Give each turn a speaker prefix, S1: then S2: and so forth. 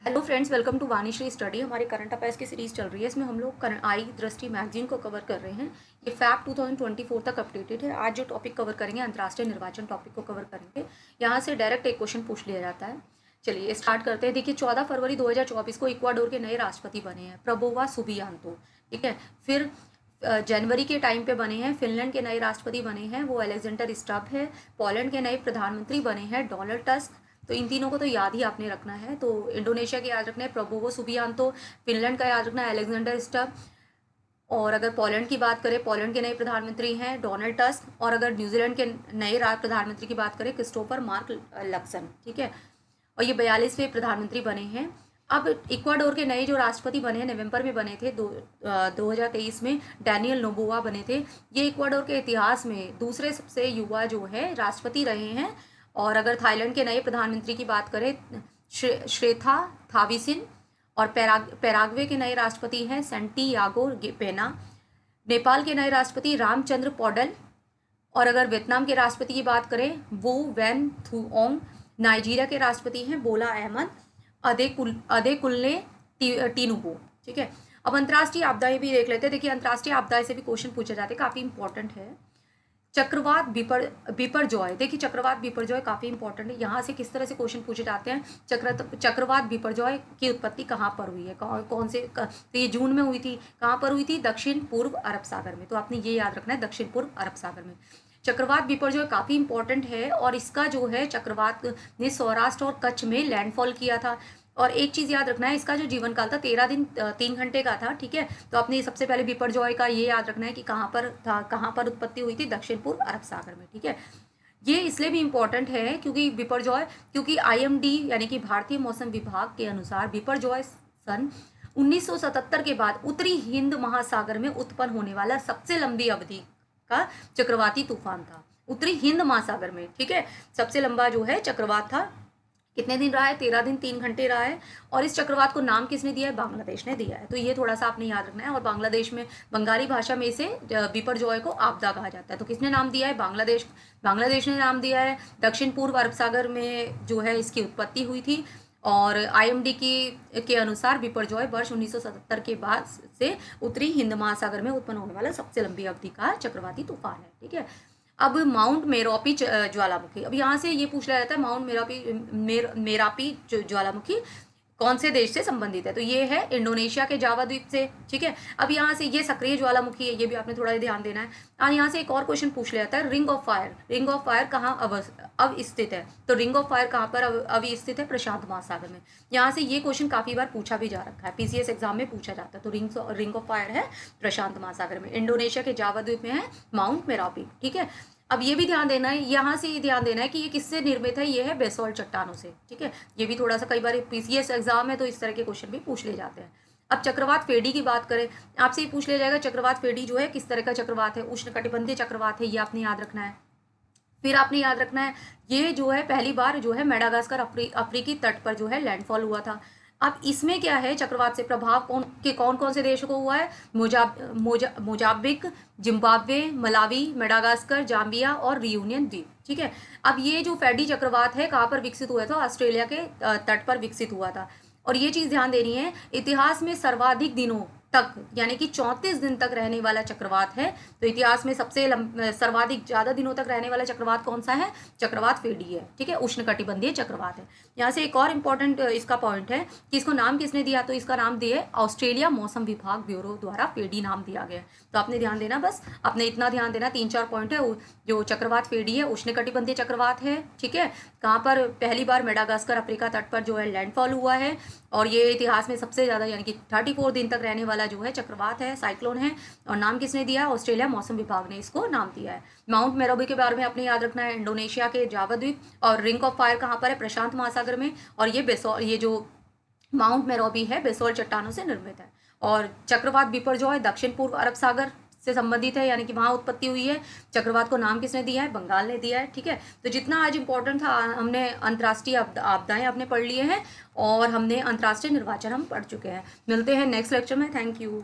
S1: Hello friends, welcome to Vanishree study. हमारे current affairs की series चल रही है। इसमें हम लोग आई दृष्टि मैगजीन को कवर कर रहे हैं। ये फैक्ट 2024 तक अपडेटेड है। आज जो टॉपिक कवर करेंगे अंतर्राष्ट्रीय निर्वाचन टॉपिक को कवर करेंगे। यहाँ से डायरेक्ट एक क्वेश्चन पूछ लिया जाता है। चलिए स्टार्ट करते हैं। देखिए 14 फरवरी 2024 को इक्वाडोर के नए राष्ट्रपति बने हैं प्रबोवा सुबियांतो। ठीक है। फिर जनवरी के टाइम पे बने हैं फिनलैंड के नए राष्ट्रपति बने हैं, वो अलेक्जेंडर स्टब है। पोलैंड के नए प्रधानमंत्री बने हैं डोनाल्ड टस्क। तो इन तीनों को तो याद ही आपने रखना है। तो इंडोनेशिया के याद रखना है प्रबोवो सुबियांतो, फिनलैंड का याद रखना है अलेक्जेंडर स्टब। और अगर पोलैंड की बात करें, पोलैंड के नए प्रधानमंत्री हैं डोनाल्ड टस्क। और अगर न्यूजीलैंड के नए प्रधानमंत्री की बात करें क्रिस्टोफर मार्क लक्सन। ठीक है। और ये 42वें प्रधानमंत्री बने हैं। अब इक्वाडोर के नए जो राष्ट्रपति बने हैं नवंबर में बने थे 2023 में, डैनियल नोबोआ बने थे। ये इक्वाडोर के इतिहास में दूसरे सबसे युवा जो है राष्ट्रपति रहे हैं। और अगर थाईलैंड के नए प्रधानमंत्री की बात करें श्रेथा थाविसिन। और पैराग्वे के नए राष्ट्रपति हैं सेंटियागो पेना। नेपाल के नए राष्ट्रपति रामचंद्र पौडल। और अगर वियतनाम के राष्ट्रपति की बात करें वो वैन थुओंग। नाइजीरिया के राष्ट्रपति हैं बोला अहमद अदेकुल्ले टीनुबो। ठीक है। अब अंतर्राष्ट्रीय आपदाएं भी देख लेते हैं। देखिए अंतर्राष्ट्रीय आपदाएं से भी क्वेश्चन पूछे जाते हैं, काफ़ी इंपॉर्टेंट है। चक्रवात बिपरजॉय। देखिए चक्रवात बिपरजॉय काफ़ी इंपॉर्टेंट है। यहाँ से किस तरह से क्वेश्चन पूछे जाते हैं। चक्रवात बिपरजॉय की उत्पत्ति कहाँ पर हुई है, कौन से तो ये जून में हुई थी। कहाँ पर हुई थी? दक्षिण पूर्व अरब सागर में। तो आपने ये याद रखना है, दक्षिण पूर्व अरब सागर में। चक्रवात बिपरजॉय काफ़ी इंपॉर्टेंट है और इसका जो है चक्रवात ने सौराष्ट्र और कच्छ में लैंडफॉल किया था। और एक चीज़ याद रखना है, इसका जो जीवन काल था 13 दिन 3 घंटे का था। ठीक है। तो आपने सबसे पहले बिपरजॉय का ये याद रखना है कि कहाँ पर था, कहाँ पर उत्पत्ति हुई थी, दक्षिण पूर्व अरब सागर में। ठीक है। ये इसलिए भी इम्पॉर्टेंट है क्योंकि IMD यानी कि भारतीय मौसम विभाग के अनुसार बिपरजॉय सन 1977 के बाद उत्तरी हिंद महासागर में उत्पन्न होने वाला सबसे लंबी अवधि का चक्रवाती तूफान था उत्तरी हिंद महासागर में। ठीक है। सबसे लंबा जो है चक्रवात था। कितने दिन रहा है? 13 दिन 3 घंटे रहा है। और इस चक्रवात को नाम किसने दिया है? बांग्लादेश ने दिया है। तो ये थोड़ा सा आपने याद रखना है। और बांग्लादेश में बंगाली भाषा में इसे बिपरजॉय को आपदा कहा जाता है। तो किसने नाम दिया है? बांग्लादेश ने नाम दिया है। दक्षिण पूर्व अरब सागर में जो है इसकी उत्पत्ति हुई थी। और IMD के अनुसार बिपरजॉय वर्ष 1977 के बाद से उत्तरी हिंद महासागर में उत्पन्न होने वाला सबसे लंबी अवधि का चक्रवाती तूफान है। ठीक है। अब माउंट मेरोपी ज्वालामुखी। अब यहाँ से ये पूछ लिया जाता है माउंट मेरापी ज्वालामुखी कौन से देश से संबंधित है? तो ये है इंडोनेशिया के जावा द्वीप से। ठीक है। अब यहाँ से ये सक्रिय ज्वालामुखी है, ये भी आपने थोड़ा ध्यान देना है। यहाँ से एक और क्वेश्चन पूछ लिया जाता है रिंग ऑफ फायर कहाँ अब स्थित है? तो रिंग ऑफ फायर कहाँ पर अब स्थित है? प्रशांत महासागर में। यहाँ से ये क्वेश्चन काफ़ी बार पूछा भी जा रखा है, PCS एग्जाम में पूछा जाता है। तो रिंग ऑफ फायर है प्रशांत महासागर में, इंडोनेशिया के जावा द्वीप में है माउंट मेरापी। ठीक है। अब ये भी ध्यान देना है, यहाँ से ये ध्यान देना है कि ये किससे निर्मित है। ये है बेसोल्ट चट्टानों से। ठीक है। ये भी थोड़ा सा कई बार PCS एग्जाम है तो इस तरह के क्वेश्चन भी पूछ ले जाते हैं। अब चक्रवात फेडी की बात करें, आपसे ये पूछ लिया जाएगा चक्रवात फेडी जो है किस तरह का चक्रवात है? उष्णकटिबंधीय चक्रवात है, ये आपने याद रखना है। फिर आपने याद रखना है ये जो है पहली बार जो है मेडागास्कर अफ्रीकी तट पर जो है लैंडफॉल हुआ था। अब इसमें क्या है, चक्रवात से प्रभाव कौन कौन से देशों को हुआ है? Mozambique, Zimbabwe, Malawi, Madagascar, Zambia और रियूनियन द्वीप। ठीक है। अब ये जो फेडी चक्रवात है कहाँ पर विकसित हुआ था? ऑस्ट्रेलिया के तट पर विकसित हुआ था। और ये चीज़ ध्यान देनी है, इतिहास में सर्वाधिक दिनों तक यानी कि 34 दिन तक रहने वाला चक्रवात है। तो इतिहास में सबसे सर्वाधिक ज़्यादा दिनों तक रहने वाला चक्रवात कौन सा है? चक्रवात फेडी है। ठीक है। उष्णकटिबंधीय चक्रवात है। यहाँ से एक और इम्पॉर्टेंट इसका पॉइंट है कि इसको नाम किसने दिया? तो इसका नाम दिया ऑस्ट्रेलिया मौसम विभाग ब्यूरो द्वारा फेडी नाम दिया गया। तो आपने ध्यान देना, बस आपने इतना ध्यान देना। 3-4 पॉइंट है। जो चक्रवात फेडी है उष्णकटिबंधीय चक्रवात है। ठीक है। कहाँ पर? पहली बार मेडागास्कर अफ्रीका तट पर जो है लैंडफॉल हुआ है। और ये इतिहास में सबसे ज़्यादा यानी कि 34 दिन तक रहने वाला जो है चक्रवात है, साइक्लोन है। और नाम किसने दिया? ऑस्ट्रेलिया मौसम विभाग ने इसको नाम दिया है। माउंट मेरोबी के बारे में अपने याद रखना है, इंडोनेशिया के जावा द्वीप। और रिंग ऑफ फायर कहाँ पर है? प्रशांत महासागर में। और ये जो माउंट मेरोबी है बेसोल्ट चट्टानों से निर्मित है। और चक्रवात बिपरजॉय दक्षिण पूर्व अरब सागर से संबंधित है, यानी कि वहाँ उत्पत्ति हुई है। चक्रवात को नाम किसने दिया है? बंगाल ने दिया है। ठीक है। तो जितना आज इंपॉर्टेंट था, हमने अंतर्राष्ट्रीय आपदाएं आपने पढ़ लिए हैं और हमने अंतर्राष्ट्रीय निर्वाचन हम पढ़ चुके हैं। मिलते हैं नेक्स्ट लेक्चर में। Thank you.